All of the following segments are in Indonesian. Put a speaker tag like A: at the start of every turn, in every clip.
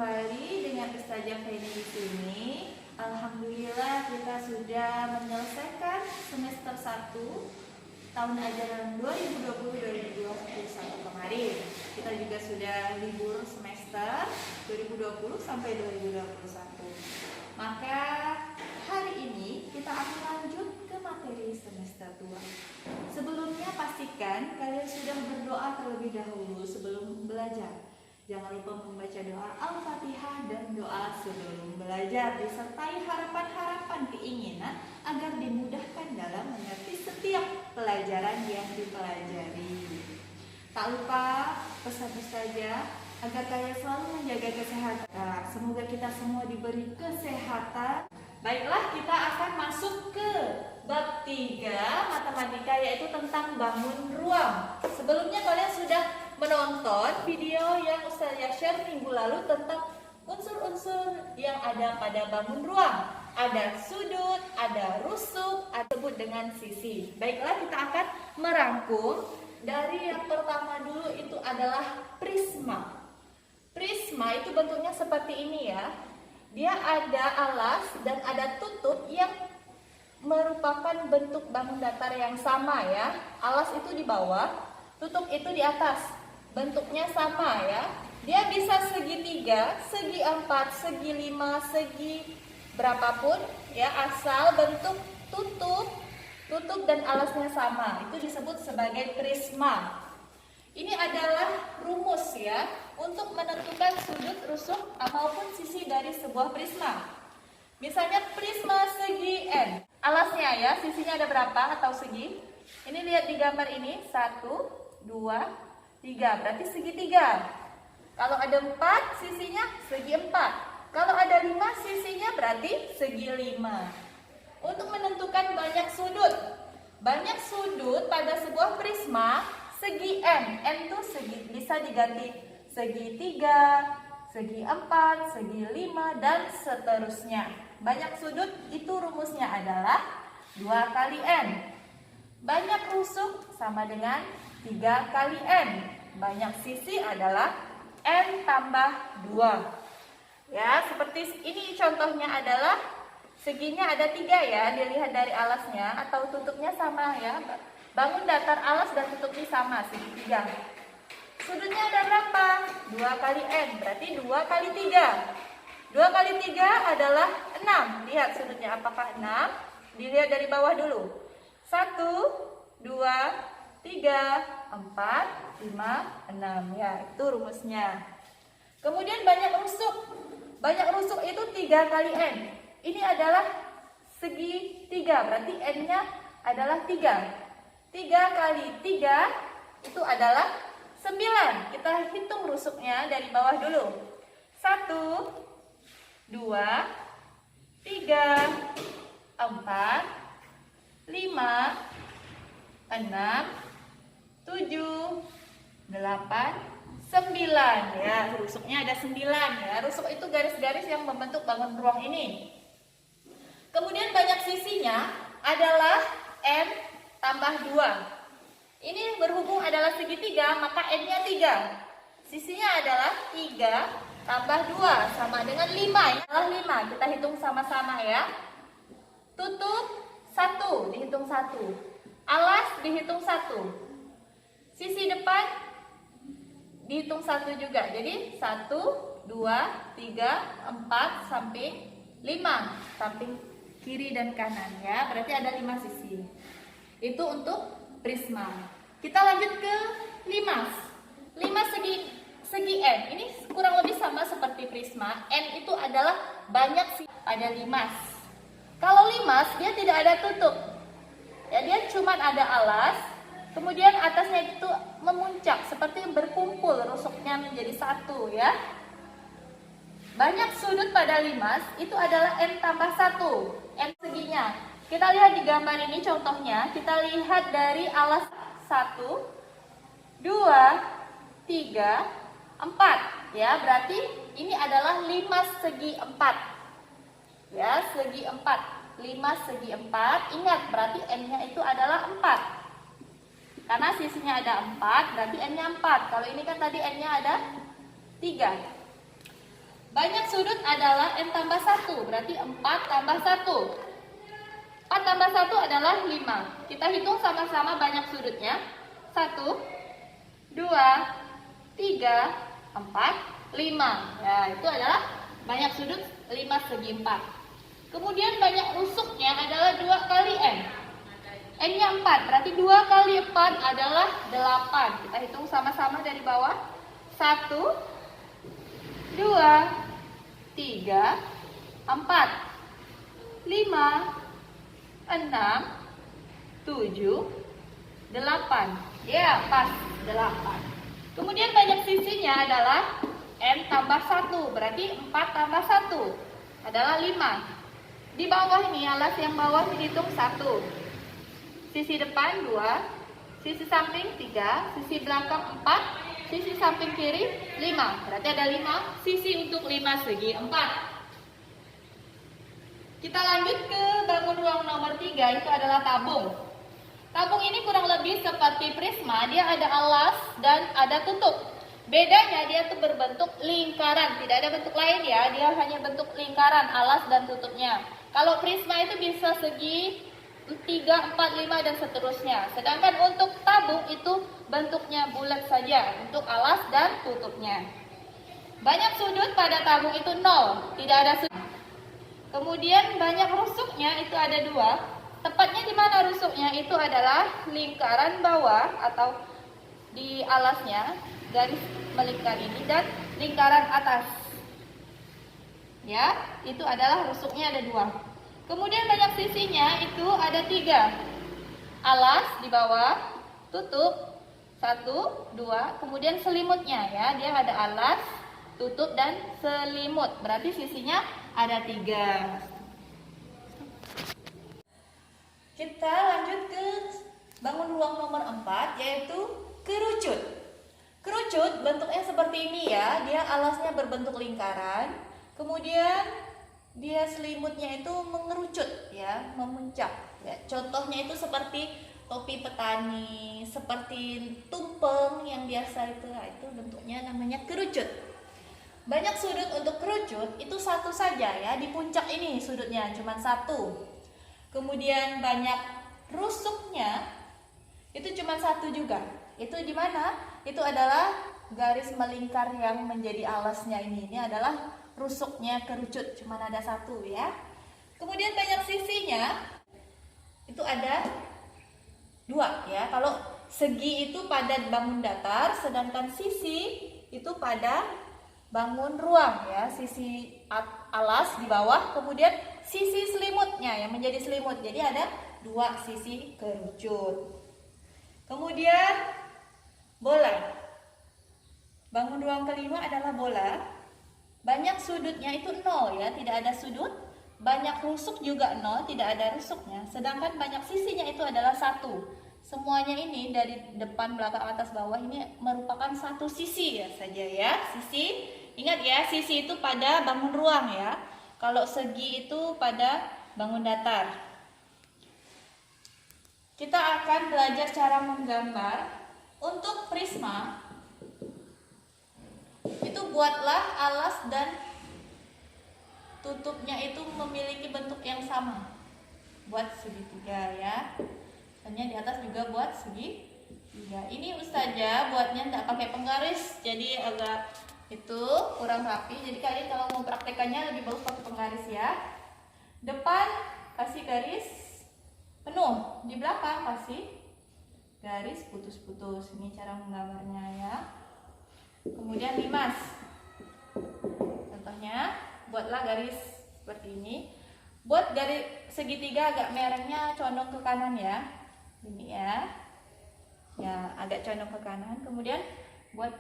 A: kembali dengan Ustazah Feni di sini. Alhamdulillah kita sudah menyelesaikan semester 1 tahun ajaran 2020-2021 kemarin. Kita juga sudah libur semester 2020 sampai 2021. Maka hari ini kita akan lanjut ke materi semester 2. Sebelumnya pastikan kalian sudah berdoa terlebih dahulu sebelum belajar. Jangan lupa membaca doa Al-Fatihah dan doa sebelum belajar, disertai harapan-harapan keinginan agar dimudahkan dalam mengerti setiap pelajaran yang dipelajari. Tak lupa pesan Ustazah agar kalian selalu menjaga kesehatan. Semoga kita semua diberi kesehatan. Baiklah, kita akan masuk ke bab 3 matematika, yaitu tentang bangun ruang. Sebelumnya kalian sudah menonton video yang Ustazah share minggu lalu tentang unsur-unsur yang ada pada bangun ruang. Ada sudut, ada rusuk, disebut dengan sisi. Baiklah, kita akan merangkum dari yang pertama dulu, itu adalah prisma. Prisma itu bentuknya seperti ini ya. Dia ada alas dan ada tutup yang merupakan bentuk bangun datar yang sama ya. Alas itu di bawah, tutup itu di atas. Bentuknya sama ya. Dia bisa segi 3, segi 4, segi 5, segi berapapun ya, asal bentuk tutup dan alasnya sama. Itu disebut sebagai prisma. Ini adalah rumus ya untuk menentukan sudut, rusuk maupun sisi dari sebuah prisma. Misalnya prisma segi N. Alasnya ya, sisinya ada berapa atau segi? Ini lihat di gambar ini, 1, 2, 3, berarti segi 3. Kalau ada 4, sisinya segi 4. Kalau ada 5, sisinya berarti segi 5. Untuk menentukan banyak sudut pada sebuah prisma, segi N itu bisa diganti segi 3, segi 4, segi 5, dan seterusnya. Banyak sudut itu rumusnya adalah 2 kali N. Banyak rusuk sama dengan 3 kali N. Banyak sisi adalah N tambah 2. Ya, seperti ini contohnya adalah seginya ada 3 ya, dilihat dari alasnya atau tutupnya sama ya. Bangun datar alas dan tutupnya sama, segi 3. Sudutnya ada berapa? 2 kali N, berarti 2 kali 3. 2 kali 3 adalah 6. Lihat sudutnya apakah 6? Dilihat dari bawah dulu. 1, 2, 3, 4, 5, 6 ya, itu rumusnya. Kemudian banyak rusuk. Banyak rusuk itu 3 kali N. Ini adalah segi 3, berarti N-nya adalah 3. 3 kali 3 itu adalah 9. Kita hitung rusuknya dari bawah dulu. 1, 2, 3, 4, 5, 6, 7, 8, 9 ya. Rusuknya ada 9 ya. Rusuk itu garis-garis yang membentuk bangun ruang ini. Kemudian banyak sisinya adalah N tambah 2. Ini berhubung adalah segi 3, maka N-nya 3. Sisinya adalah 3 tambah 2 sama dengan 5. Ini adalah 5. Kita hitung sama-sama ya. Tutup 1, dihitung 1. Alas dihitung 1. Sisi depan dihitung 1 juga. Jadi 1, 2, 3, 4 sampai 5. Samping kiri dan kanan ya. Berarti ada 5 sisi. Itu untuk prisma. Kita lanjut ke limas. Limas segi N. Ini kurang lebih sama seperti prisma. N itu adalah banyak sisi pada limas. Kalau limas dia tidak ada tutup. Ya, dia cuma ada alas. Kemudian atasnya itu memuncak seperti berkumpul rusuknya menjadi satu ya. Banyak sudut pada limas itu adalah N tambah 1. N seginya. Kita lihat di gambar ini contohnya. Kita lihat dari alas 1, 2, 3, 4. Ya, berarti ini adalah limas segi 4. Ya, segi 4. Limas segi 4. Ingat, berarti N-nya itu adalah 4. Karena sisinya ada 4, berarti N-nya 4. Kalau ini kan tadi N-nya ada 3. Banyak sudut adalah n tambah 1, berarti 4 tambah 1. 4 tambah 1 adalah 5. Kita hitung sama-sama banyak sudutnya. 1, 2, 3, 4, 5. Ya, itu adalah banyak sudut 5 segi 4. Kemudian banyak rusuknya adalah 2 kali n. N-nya 4, berarti 2 kali 4 adalah 8. Kita hitung sama-sama dari bawah. 1, 2, 3, 4, 5, 6, 7, 8. Ya, pas 8. Kemudian banyak sisinya adalah n tambah 1, berarti 4 tambah 1 adalah 5. Di bawah ini, alas yang bawah dihitung 1. Sisi depan 2, sisi samping 3, sisi belakang 4, sisi samping kiri 5. Berarti ada 5 sisi untuk 5 segi 4. Kita lanjut ke bangun ruang nomor 3, itu adalah tabung. Tabung ini kurang lebih seperti prisma, dia ada alas dan ada tutup. Bedanya dia tuh berbentuk lingkaran, tidak ada bentuk lain ya, dia hanya bentuk lingkaran, alas dan tutupnya. Kalau prisma itu bisa segi 3, 4, 5 dan seterusnya. Sedangkan untuk tabung itu bentuknya bulat saja untuk alas dan tutupnya. Banyak sudut pada tabung itu 0, tidak ada sudut. Kemudian banyak rusuknya itu ada 2. Tepatnya di mana rusuknya itu adalah lingkaran bawah atau di alasnya, garis melingkar ini, dan lingkaran atas. Ya, itu adalah rusuknya ada 2. Kemudian banyak sisinya itu ada 3. Alas di bawah, tutup 1, 2, kemudian selimutnya ya. Dia ada alas, tutup dan selimut. Berarti sisinya ada 3. Kita lanjut ke bangun ruang nomor 4, yaitu kerucut. Kerucut bentuknya seperti ini ya. Dia alasnya berbentuk lingkaran. Kemudian dia selimutnya itu mengerucut ya, memuncak ya. Contohnya itu seperti topi petani, seperti tumpeng yang biasa itu. Nah, itu bentuknya namanya kerucut. Banyak sudut untuk kerucut itu 1 saja ya, di puncak ini sudutnya cuma 1. Kemudian banyak rusuknya itu cuma 1 juga. Itu di mana? Itu adalah garis melingkar yang menjadi alasnya ini. Ini adalah rusuknya kerucut, cuma ada 1 ya. Kemudian banyak sisinya itu ada 2 ya. Kalau segi itu pada bangun datar, sedangkan sisi itu pada bangun ruang ya. Sisi alas di bawah, kemudian sisi selimutnya yang menjadi selimut. Jadi ada 2 sisi kerucut. Kemudian bola. Bangun ruang kelima adalah bola. Banyak sudutnya itu 0 ya, tidak ada sudut. Banyak rusuk juga 0, tidak ada rusuknya. Sedangkan banyak sisinya itu adalah 1. Semuanya ini dari depan, belakang, atas, bawah ini merupakan 1 sisi ya saja ya. Sisi, ingat ya, sisi itu pada bangun ruang ya. Kalau segi itu pada bangun datar. Kita akan belajar cara menggambar. Untuk prisma itu buatlah alas dan tutupnya itu memiliki bentuk yang sama. Buat segitiga ya. Hanya di atas juga buat segitiga. Ini Ustazah buatnya tidak pakai penggaris, jadi agak itu kurang rapi. Jadi kalian kalau mau praktekannya lebih bagus pakai penggaris ya. Depan kasih garis penuh, di belakang kasih garis putus-putus. Ini cara menggambarnya ya. Kemudian limas. Contohnya, buatlah garis seperti ini. Buat garis segitiga agak merahnya condong ke kanan ya. Ini ya. Ya, agak condong ke kanan. Kemudian buat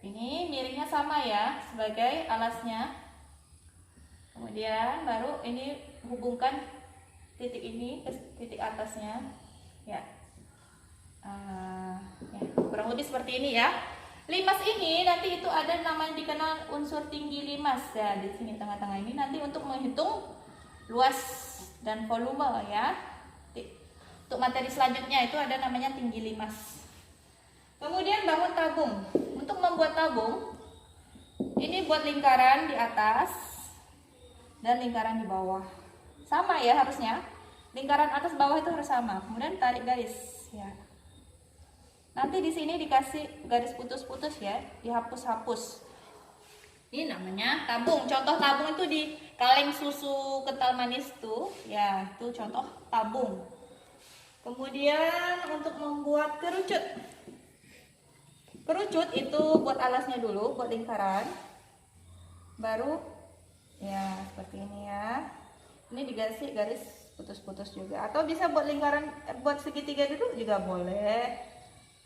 A: ini miringnya sama ya, sebagai alasnya. Kemudian baru ini hubungkan titik ini ke titik atasnya. Ya. Ya, kurang lebih seperti ini ya. Limas ini nanti itu ada namanya dikenal unsur tinggi limas ya, di sini tengah-tengah ini nanti untuk menghitung luas dan volume ya. Untuk materi selanjutnya itu ada namanya tinggi limas. Kemudian bangun tabung. Untuk membuat tabung Ini buat lingkaran di atas dan lingkaran di bawah. Sama ya harusnya. Lingkaran atas bawah itu harus sama. Kemudian tarik garis ya. Nanti di sini dikasih garis putus-putus ya, dihapus-hapus. Ini namanya tabung. Contoh tabung itu di kaleng susu kental manis tuh, ya, itu contoh tabung. Kemudian untuk membuat kerucut. Kerucut itu buat alasnya dulu, buat lingkaran. Baru ya seperti ini ya. Ini dikasih garis putus-putus juga. Atau bisa buat lingkaran, buat segitiga dulu juga boleh.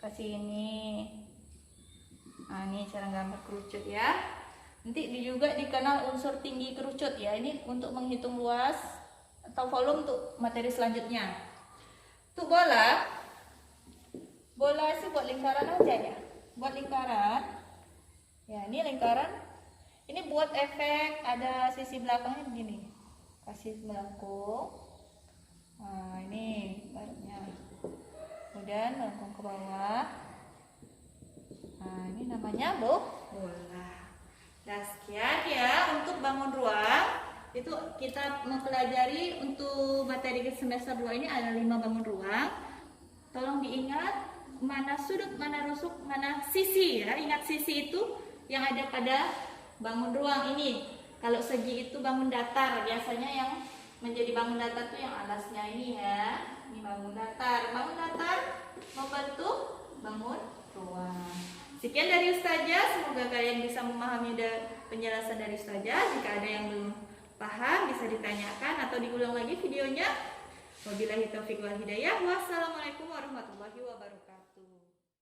A: Kasih ini. Nah, ini cara gambar kerucut ya. Nanti juga dikenal unsur tinggi kerucut ya. Ini untuk menghitung luas atau volume untuk materi selanjutnya. Untuk bola sih buat lingkaran aja ya. Buat lingkaran. Ya, ini lingkaran. Ini buat efek, ada sisi belakangnya begini. Kasih melengkung. Nah, ini barunya. Kemudian melengkung ke bawah. Nah, ini namanya bola. Nah, sekian ya untuk bangun ruang. Itu kita mempelajari untuk materi semester 2 ini ada 5 bangun ruang. Tolong diingat mana sudut, mana rusuk, mana sisi ya. Ingat sisi itu yang ada pada bangun ruang ini. Kalau segi itu bangun datar. Biasanya yang menjadi bangun datar itu yang alasnya ini ya. Ini bangun datar. Bangun datar membentuk bangun ruang. Sekian dari Ustazah, semoga kalian bisa memahami penjelasan dari Ustazah. Jika ada yang belum paham bisa ditanyakan atau diulang lagi videonya. Wabillahi taufiq wal hidayah. Wassalamualaikum warahmatullahi wabarakatuh.